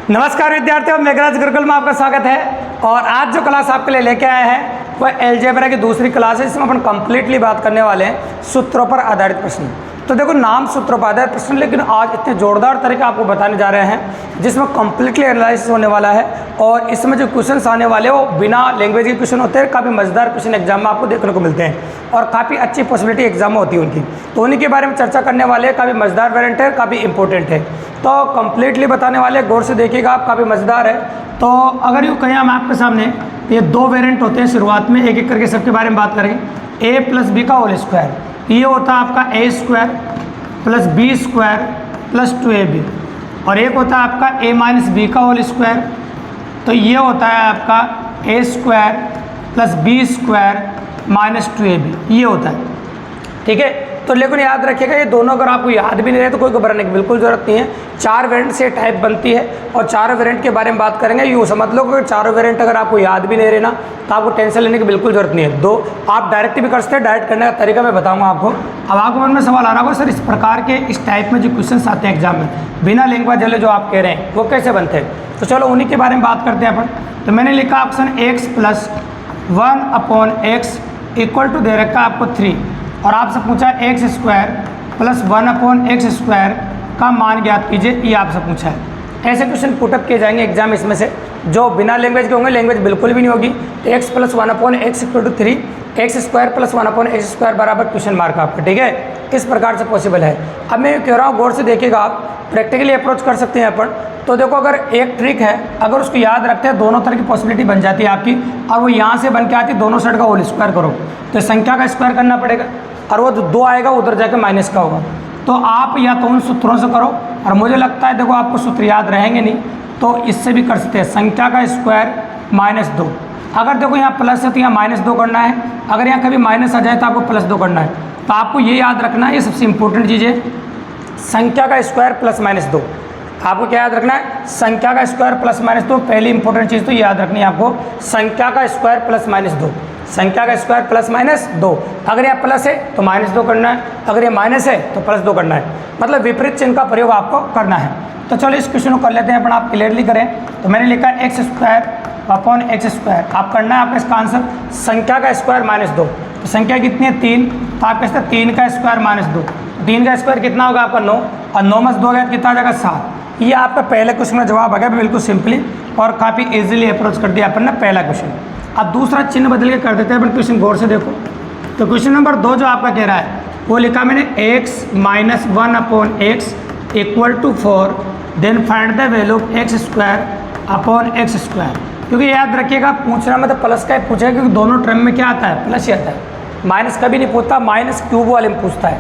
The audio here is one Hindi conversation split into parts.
नमस्कार विद्यार्थियों, मेघराज गुरुकुल में आपका स्वागत है। और आज जो क्लास आपके लिए लेके आए हैं वह अलजेब्रा की दूसरी क्लास है। इसमें अपन कंप्लीटली बात करने वाले हैं सूत्रों पर आधारित प्रश्न। तो देखो, नाम सूत्रों पर आधारित प्रश्न, लेकिन आज इतने जोरदार तरीके आपको बताने जा रहे हैं जिसमें कंप्लीटली एनालिसिस होने वाला है। और इसमें जो क्वेश्चंस आने वाले वो बिना लैंग्वेज के क्वेश्चन होते हैं। काफ़ी मजेदार क्वेश्चन एग्जाम में आपको देखने को मिलते हैं और काफ़ी अच्छी पॉसिबिलिटी एग्जाम में होती है उनकी। तो उन्हीं के बारे में चर्चा करने वाले हैं। काफ़ी मजेदार वेरिएंट है, काफ़ी इंपॉर्टेंट है, तो कंप्लीटली बताने वाले, गौर से देखिएगा आप, काफ़ी मज़ेदार है। तो अगर यूँ कहें हम आपके सामने, ये दो वेरिएंट होते हैं। शुरुआत में एक एक करके सबके बारे में बात करेंगे। a प्लस बी का होल स्क्वायर, ये होता है आपका a square plus B square plus 2ab। और एक होता है आपका a माइनस बी का होल स्क्वायर, तो ये होता है आपका a square plus B square minus 2ab, ये होता है। ठीक है, तो लेकिन याद रखिएगा, ये दोनों अगर आपको याद भी नहीं रहे तो कोई घबराने की बिल्कुल ज़रूरत नहीं है। 4 वेरिएंट से टाइप बनती है और 4 वेरिएंट के बारे में बात करेंगे। यूँ समझ लो कि 4 वेरिएंट अगर आपको याद भी नहीं रहना तो आपको टेंशन लेने की बिल्कुल ज़रूरत नहीं है। 2 आप डायरेक्ट भी कर सकते हैं, डायरेक्ट करने का तरीका मैं बताऊँगा आपको। अब आपको मन में सवाल आ रहा होगा, सर इस प्रकार के इस टाइप में जो क्वेश्चन आते हैं एग्जाम में बिना लैंग्वेज वाले जो आप कह रहे हैं वो कैसे बनते हैं, तो चलो उन्हीं के बारे में बात करते हैं अपन। तो मैंने लिखा option x plus 1/x equal to दे रखा आपको 3, और आपसे पूछा x square plus 1/x square का मान ज्ञात कीजिए, ये आपसे पूछा है। ऐसे क्वेश्चन पुटअप किए जाएंगे एग्जाम इसमें से जो बिना लैंग्वेज के होंगे, लैंग्वेज बिल्कुल भी नहीं होगी। तो x plus 1/x equal to 3, x square plus 1/x square बराबर क्वेश्चन मार्क आपका। ठीक है, इस प्रकार से पॉसिबल है। अब मैं कह रहा हूँ, गौर से देखिएगा, आप प्रैक्टिकली अप्रोच कर सकते हैं अपन। तो देखो, अगर एक ट्रिक है, अगर उसको याद रखते हैं दोनों तरह की पॉसिबिलिटी बन जाती है आपकी, और वो यहाँ से बन के आती है दोनों साइड का होल स्क्वायर करो तो संख्या का स्क्वायर करना पड़ेगा, और वो 2 आएगा उधर जाकर माइनस का होगा। तो आप या तो उन सूत्रों से करो, और मुझे लगता है देखो आपको सूत्र याद रहेंगे नहीं, तो इससे भी कर सकते हैं। संख्या का स्क्वायर माइनस 2, अगर देखो यहाँ प्लस है तो यहाँ माइनस 2 करना है, अगर यहाँ कभी माइनस आ जाए तो आपको प्लस 2 करना है। तो आपको ये याद रखना है, ये सबसे इंपॉर्टेंट चीज़ है, संख्या का स्क्वायर प्लस माइनस 2। आपको क्या याद रखना है? संख्या का स्क्वायर प्लस माइनस 2। पहली इंपॉर्टेंट चीज़ तो याद रखनी है आपको, संख्या का स्क्वायर प्लस माइनस 2। संख्या का स्क्वायर प्लस माइनस 2, अगर यहाँ प्लस है तो माइनस 2 करना है, अगर ये माइनस है तो प्लस 2 करना है, मतलब विपरीत चिन्ह का प्रयोग आपको करना है। तो चलो इस क्वेश्चन को कर लेते हैं अपन, आप क्लियरली करें। तो मैंने लिखा है x square upon x square, आप करना है आपका इसका आंसर संख्या का स्क्वायर माइनस 2। तो संख्या कितनी है? 3, तो आप कहते हैं 3 का स्क्वायर माइनस 2। 3 का स्क्वायर कितना होगा आपका? 9, और 9 में से 2 गया कितना आ जाएगा? 7। ये आपका पहले क्वेश्चन का जवाब आ गया बिल्कुल सिंपली, और काफ़ी इजीली अप्रोच कर दिया अपन ने पहला क्वेश्चन। अब दूसरा चिन्ह बदल के कर देते हैं अपन क्वेश्चन, गौर से देखो। तो क्वेश्चन नंबर 2 जो आपका कह रहा है वो लिखा मैंने x minus 1/x equal to 4, then find the value of x square upon x square. क्योंकि याद रखिएगा, पूछना मतलब प्लस का ही पूछेगा, क्योंकि दोनों टर्म में क्या आता है? प्लस ही आता है। माइनस कभी नहीं पूछता, माइनस क्यूब वाले में पूछता है।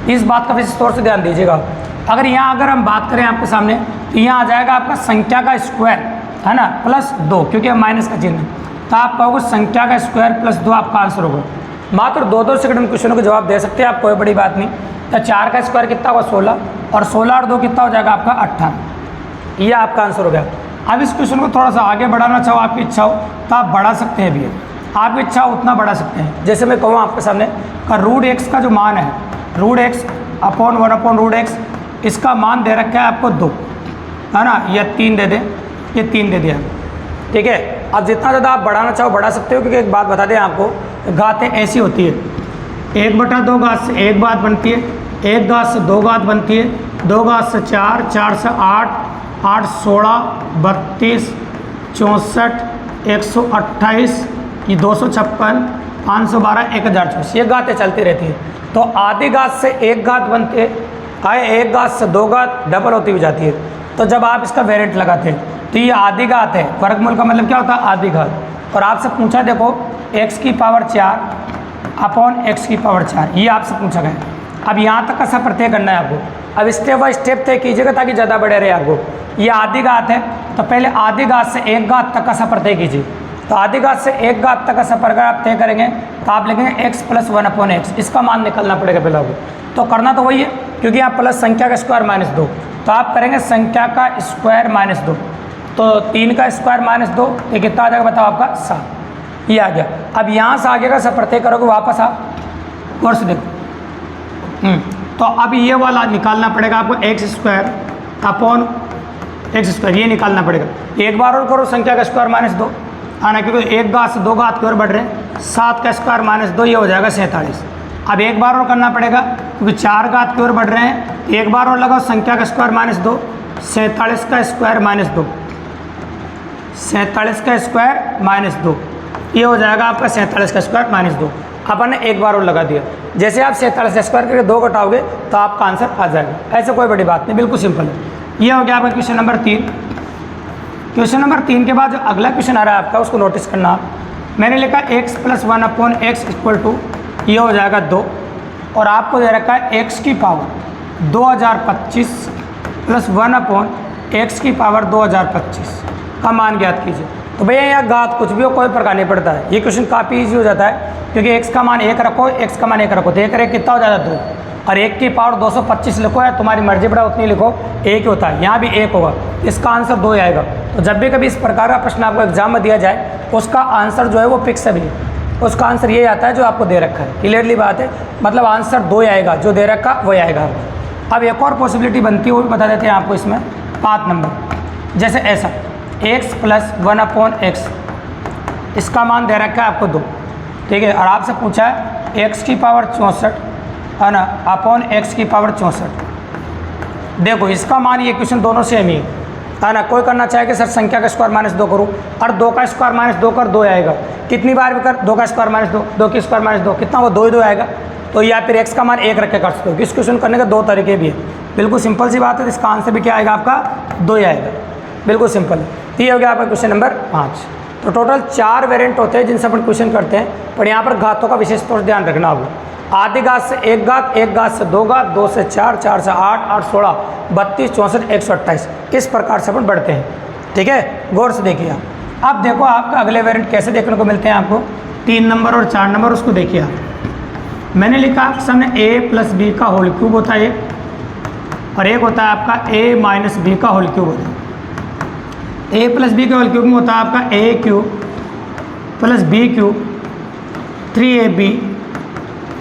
इस बात का विशेष तौर से ध्यान दीजिएगा। अगर हम बात करें आपके सामने, तो यहाँ आ जाएगा आपका संख्या का स्क्वायर, है ना, प्लस 2, क्योंकि माइनस का चिन्ह है। तो आप कहोगे संख्या का स्क्वायर प्लस 2 आपका आंसर होगा। मात्र 2-2 सेकंड में क्वेश्चनों का जवाब दे सकते हैं आप, कोई बड़ी बात नहीं। तो 4 का स्क्वायर कितना होगा? 16, और 16 और 2 कितना हो जाएगा आपका? 18। ये आपका आंसर हो गया। अब इस क्वेश्चन को थोड़ा सा आगे बढ़ाना चाहो, आपकी इच्छा हो तो आप बढ़ा सकते हैं भी, आपकी इच्छा हो उतना बढ़ा सकते हैं। जैसे मैं कहूँ आपके सामने का रूट एक्स का जो मान है, रूट एक्स अपॉन 1/√x, इसका मान दे रखा है आपको 2, है ना, या 3 दे दें, ये 3 दे दिया। ठीक है, अब जितना ज़्यादा आप बढ़ाना चाहो बढ़ा सकते हो, क्योंकि एक बात बता दें आपको, घातें ऐसी होती है, 1/2 घात से 1 घात बनती है, 1 घात से 2 घात बनती है, 2 घात से 4, 4 से 8, 8 16, 32, 64, 128, ये 256, 512, 1024, ये घातें चलती रहती है। तो आधी घात से 1 घात बनती है, 1 घात से 2 घात डबल होती हुई जाती है। तो जब आप इसका वेरिएंट लगाते हैं तो ये आधी घात है, वर्गमूल का मतलब क्या होता है? आधी घात। और आपसे पूछा देखो x की पावर 4 अपॉन x की पावर 4, ये आपसे पूछा गया। अब यहाँ तक का सब प्रत्यय करना है आपको। अब स्टेप बाय स्टेप तय कीजिएगा ताकि ज़्यादा बढ़े रहे आपको। ये आधी घात है, तो पहले आधी घात से 1 घात तक का सब प्रत्यय कीजिए। तो आधी घात से 1 घात तक का सफर अगर आप तय करेंगे तो आप लिखेंगे x प्लस 1/x, इसका मान निकलना पड़ेगा पहले आपको। तो करना तो वही है, क्योंकि यहाँ प्लस संख्या का स्क्वायर माइनस 2, तो आप करेंगे संख्या का स्क्वायर माइनस 2। तो 3 का स्क्वायर माइनस 2, ये कितना आ जाएगा बताओ आपका? 7। ये आ गया। अब यहाँ से आगे का सब प्रत्यय करोगे वापस आप, और से देखो तो अब ये वाला निकालना पड़ेगा आपको, x square upon x square, ये निकालना पड़ेगा। एक बार और करो, संख्या का स्क्वायर माइनस 2 आना, क्योंकि एक घात से 2 घात की ओर बढ़ रहे हैं। 7 का स्क्वायर माइनस 2, ये हो जाएगा 47। अब एक बार और करना पड़ेगा, क्योंकि 4 घात की ओर बढ़ रहे हैं। एक बार और लगाओ, संख्या का स्क्वायर माइनस 2, 47 का स्क्वायर माइनस 2, 47 का स्क्वायर माइनस 2, ये हो जाएगा आपका 47 का स्क्वायर माइनस 2। अपन ने एक बार और लगा दिया। जैसे आप 47 का स्क्वायर करके 2 घटाओगे तो आपका आंसर आ जाएगा। ऐसे कोई बड़ी बात नहीं, बिल्कुल सिंपल है। ये हो गया आपका क्वेश्चन नंबर 3। क्वेश्चन नंबर 3 के बाद जो अगला क्वेश्चन आ रहा है आपका, उसको नोटिस करना आप। मैंने लिखा x + 1/x = ये हो जाएगा 2, और आपको दे रखा है x की पावर 2025 + 1/x की पावर 2025 का मान ज्ञात कीजिए। तो भैया यहाँ घात कुछ भी हो, कोई प्रकार नहीं पड़ता है। ये क्वेश्चन काफ़ी इजी हो जाता है, क्योंकि x का मान 1 रखो, x का मान 1 रखो तो 1 और 1 कितना हो जाता है 2, और 1 की पावर 225 लिखो, या तुम्हारी मर्जी पड़ा उतनी लिखो, 1 होता है। यहाँ भी 1 होगा, इसका आंसर 2 ही आएगा। तो जब भी कभी इस प्रकार का प्रश्न आपको एग्जाम में दिया जाए, उसका आंसर जो है वो फिक्स है भी, उसका आंसर ये आता है जो आपको दे रखा है। क्लियरली बात है, मतलब आंसर 2 ही आएगा, जो दे रखा वही आएगा। अब एक और पॉसिबिलिटी बनती है, वो भी बता देते हैं आपको इसमें। 5 नंबर, जैसे ऐसा x + 1/x, इसका मान दे रखा है आपको 2, ठीक है। और आपसे पूछा है x की पावर 64 है ना अपॉन x की पावर 64। देखो इसका मान, ये क्वेश्चन दोनों सेम ही है ना। कोई करना चाहे कि सर संख्या का स्क्वायर माइनस 2 करूँ, और 2 का स्क्वायर माइनस 2 कर 2 आएगा। कितनी बार भी कर 2 का स्क्वायर माइनस 2, 2 की स्क्वायर माइनस 2, कितना वो 2 ही 2 आएगा। तो या फिर x का मान 1 रख के कर सकते हो। इस क्वेश्चन करने के 2 तरीके भी है, बिल्कुल सिंपल सी बात है। इसका आंसर भी क्या आएगा आपका 2 ही आएगा, बिल्कुल सिंपल है। ये हो गया आपका क्वेश्चन नंबर 5। तो टोटल 4 वेरिएंट होते हैं जिनसे अपन क्वेश्चन करते हैं, पर यहाँ पर घातों का विशेष तौर से ध्यान रखना होगा। आधी घात से 1 घात, 1 घात से 2 घात, 2 से 4, 4 से 8, 8 16, 32, 64, 128, इस प्रकार से अपन बढ़ते हैं, ठीक है। गौर से देखिए आप। अब देखो आपका अगले वेरिएंट कैसे देखने को मिलते हैं आपको। 3 नंबर और 4 नंबर, उसको देखिए आप। मैंने लिखा आपके सामने a + b का होल क्यूब होता है, और एक होता है आपका a - b का होल क्यूब होता है। a + b के होल क्यूब में होता है आपका a³ + b³ 3ab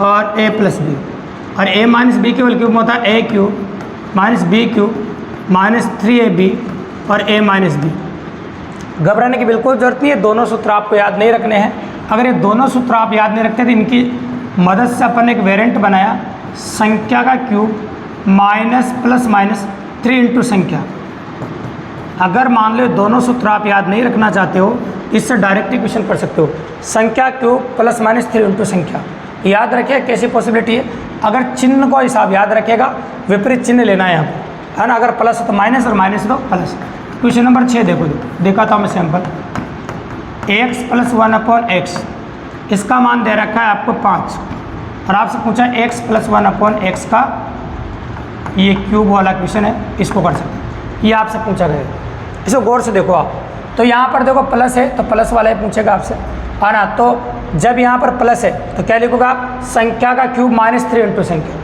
और a + b, और a - b के होल क्यूब में होता है a³ - b³ -3ab और a - b। घबराने की बिल्कुल ज़रूरत नहीं है, दोनों सूत्र आपको याद नहीं रखने हैं। अगर ये दोनों सूत्र आप याद नहीं रखते तो इनकी मदद से अपन ने एक वेरिएंट बनाया, संख्या का क्यूब माइनस प्लस माइनस 3 × संख्या। अगर मान लो दोनों सूत्र आप याद नहीं रखना चाहते हो, इससे डायरेक्ट क्वेश्चन कर सकते हो। संख्या क्यूब प्लस माइनस 3 × संख्या, याद रखिए कैसी पॉसिबिलिटी है। अगर चिन्ह को हिसाब याद रखेगा, विपरीत चिन्ह लेना है यहाँ पर, है ना। अगर प्लस तो माइनस और माइनस तो प्लस। क्वेश्चन नंबर 6 देखो, देखा था मैं सैंपल। x + 1/x, इसका मान दे रखा है आपको 5, और आपसे पूछा x + 1/x का ये क्यूब वाला क्वेश्चन है, इसको कर सकते हैं। ये आपसे पूछा गया, इसको गौर से देखो आप। तो यहाँ पर देखो प्लस है, तो प्लस वाला ही पूछेगा आपसे, है ना। तो जब यहाँ पर प्लस है तो क्या लिखोगा आप, संख्या का क्यूब -3 × संख्या,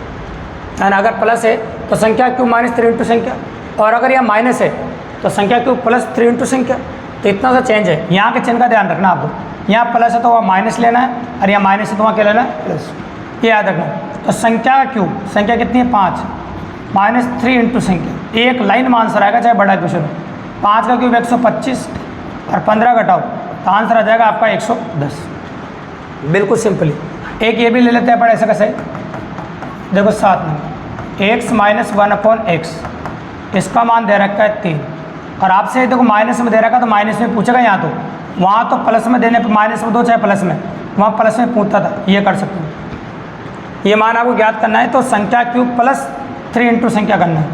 है ना। अगर प्लस है तो संख्या क्यूब -3 × संख्या, और अगर यहाँ माइनस है तो संख्या क्यूब +3 × संख्या। तो इतना सा चेंज है। यहाँ के चिन्ह का ध्यान रखना आपको, यहाँ प्लस है तो वहाँ माइनस लेना है, और यहाँ माइनस है तो वहाँ क्या लेना है, प्लस, ये याद रखना। तो संख्या का क्यूब, संख्या कितनी है 5, -3 × संख्या, एक लाइन में आंसर आएगा, चाहे बड़ा क्वेश्चन हो। 5 का क्यूब 125 और 15 घटाओ तो आंसर आ जाएगा आपका 110, बिल्कुल सिंपली। एक ये भी ले लेते हैं पर ऐसा कैसे, देखो 7 नंबर, x - 1/x, इसका मान दे रखा है 3, और आपसे देखो माइनस में दे रखा तो माइनस में पूछेगा। यहाँ तो वहाँ तो प्लस में देने पर माइनस में दो, चाहे प्लस में, वहाँ प्लस में पूछता था। ये कर सकते हो, ये मान आपको ज्ञात करना है। तो संख्या क्यूब +3 × संख्या करना है,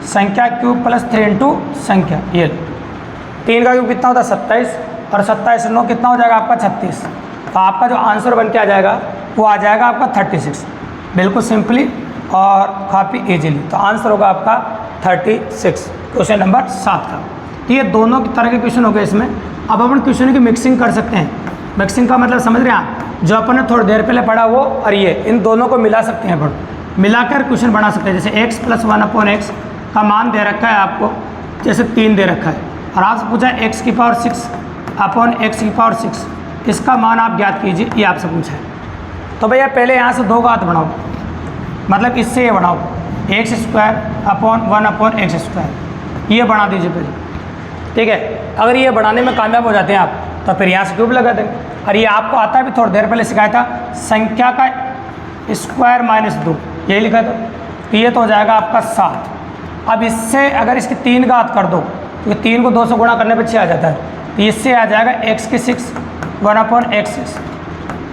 संख्या क्यूब +3 × संख्या। ये 3 का क्यूब कितना होता है 27, और 27 से 9 कितना हो जाएगा आपका 36। तो आपका जो आंसर बन के आ जाएगा वो आ जाएगा आपका 36, बिल्कुल सिंपली और काफ़ी इजीली। तो आंसर होगा आपका 36, क्वेश्चन नंबर 7 का। तो ये दोनों तरह के क्वेश्चन हो गए इसमें। अब अपन क्वेश्चन की मिक्सिंग कर सकते हैं। मिक्सिंग का मतलब समझ रहे हैं आप, जो अपन ने थोड़ी देर पहले पढ़ा वो और ये, इन दोनों को मिला सकते हैं अपन, मिलाकर क्वेश्चन बना सकते हैं। जैसे x + 1/x का मान दे रखा है आपको, जैसे 3 दे रखा है, और आपसे पूछा है x की पावर 6/x की पावर 6, इसका मान आप ज्ञात कीजिए, ये आपसे पूछा है। तो भैया पहले यहाँ से 2 घात बढ़ाओ, मतलब इससे ये बढ़ाओ, x² / 1/x², ये बना दीजिए पहले, ठीक है। अगर ये बनाने में कामयाब हो जाते हैं आप तो फिर यहाँ से क्यूब लगा देंगे। और ये आपको आता है भी, थोड़ी देर पहले सिखाया था, संख्या का स्क्वायर माइनस 2, यही लिखा था। तो ये तो हो जाएगा आपका 7। अब इससे अगर इसकी 3 घात कर दो, क्योंकि 3 को 2 से गुणा करने पर 6 आ जाता है, तो इससे आ जाएगा x की 6 1/x6।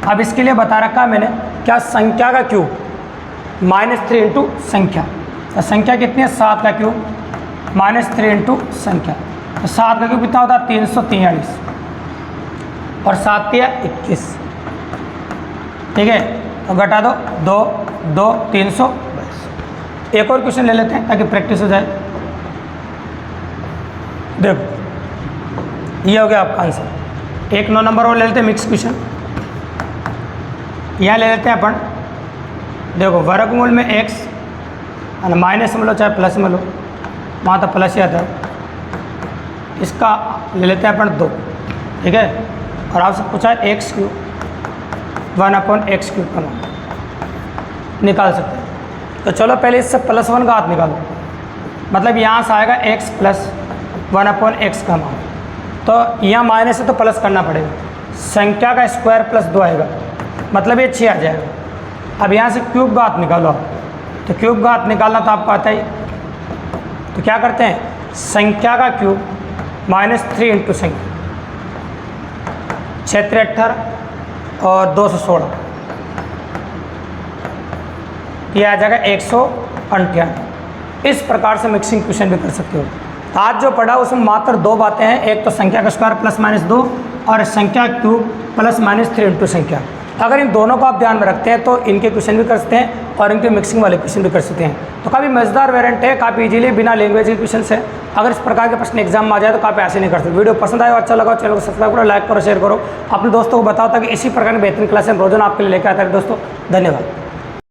अब इसके लिए बता रखा है मैंने क्या, संख्या का क्यूब -3 इंटू संख्या। तो संख्या कितनी है, 7 का क्यूब -3 इंटू संख्या। तो 7 का क्यूब कितना होता है, 343, और 7 तिया 21, ठीक है। तो घटा दो 2 2 322। एक और क्वेश्चन ले लेते हैं ताकि प्रैक्टिस हो जाए। देखो ये हो गया आपका आंसर। एक 9 नंबर और ले लेते हैं, मिक्स क्वेश्चन। यहाँ ले लेते हैं अपन, देखो वर्गमूल में x माइनस में लो चाहे प्लस में लो, वहाँ तो प्लस ही आता है। इसका ले लेते हैं अपन 2, ठीक है। और आपसे पूछा है x क्यूब 1/x क्यूब का निकाल सकते हैं। तो चलो पहले इससे +1 का हाथ निकालो, मतलब यहाँ से आएगा x प्लस 1/x का मान। तो यहाँ माइनस है तो प्लस करना पड़ेगा, संख्या का स्क्वायर प्लस 2 आएगा, मतलब ये 6 आ जाएगा। अब यहाँ से क्यूब का हाथ निकालो आप, तो क्यूब का हाथ निकालना तो आपको आता ही। तो क्या करते हैं, संख्या का क्यूब -3 इंटू संख्या, 6 3 18 और 216, ये आ जाएगा 198। इस प्रकार से मिक्सिंग क्वेश्चन भी कर सकते हो। आज जो पढ़ा उसमें मात्र 2 बातें हैं, एक तो संख्या का स्क्वायर +-2 और संख्या क्यूब +-3 इंटू संख्या। अगर इन दोनों को आप ध्यान में रखते हैं तो इनके क्वेश्चन भी कर सकते हैं और इनके मिक्सिंग वाले क्वेश्चन भी कर सकते हैं। तो काफ़ी मज़ेदार वेरिएंट है, काफ़ी इजीली बिना लैंग्वेज के क्वेश्चन है। अगर इस प्रकार के प्रश्न एग्जाम में आ जाए तो काफ़ी ऐसे नहीं कर सकते। वीडियो पसंद आए और अच्छा लगा, चैनल को सब्सक्राइब करो, लाइक करो, शेयर करो, अपने दोस्तों को बताओ ताकि इसी प्रकार की बेहतरीन क्लासें रोजाना आपके लिए लेकर आते हैं। दोस्तों धन्यवाद।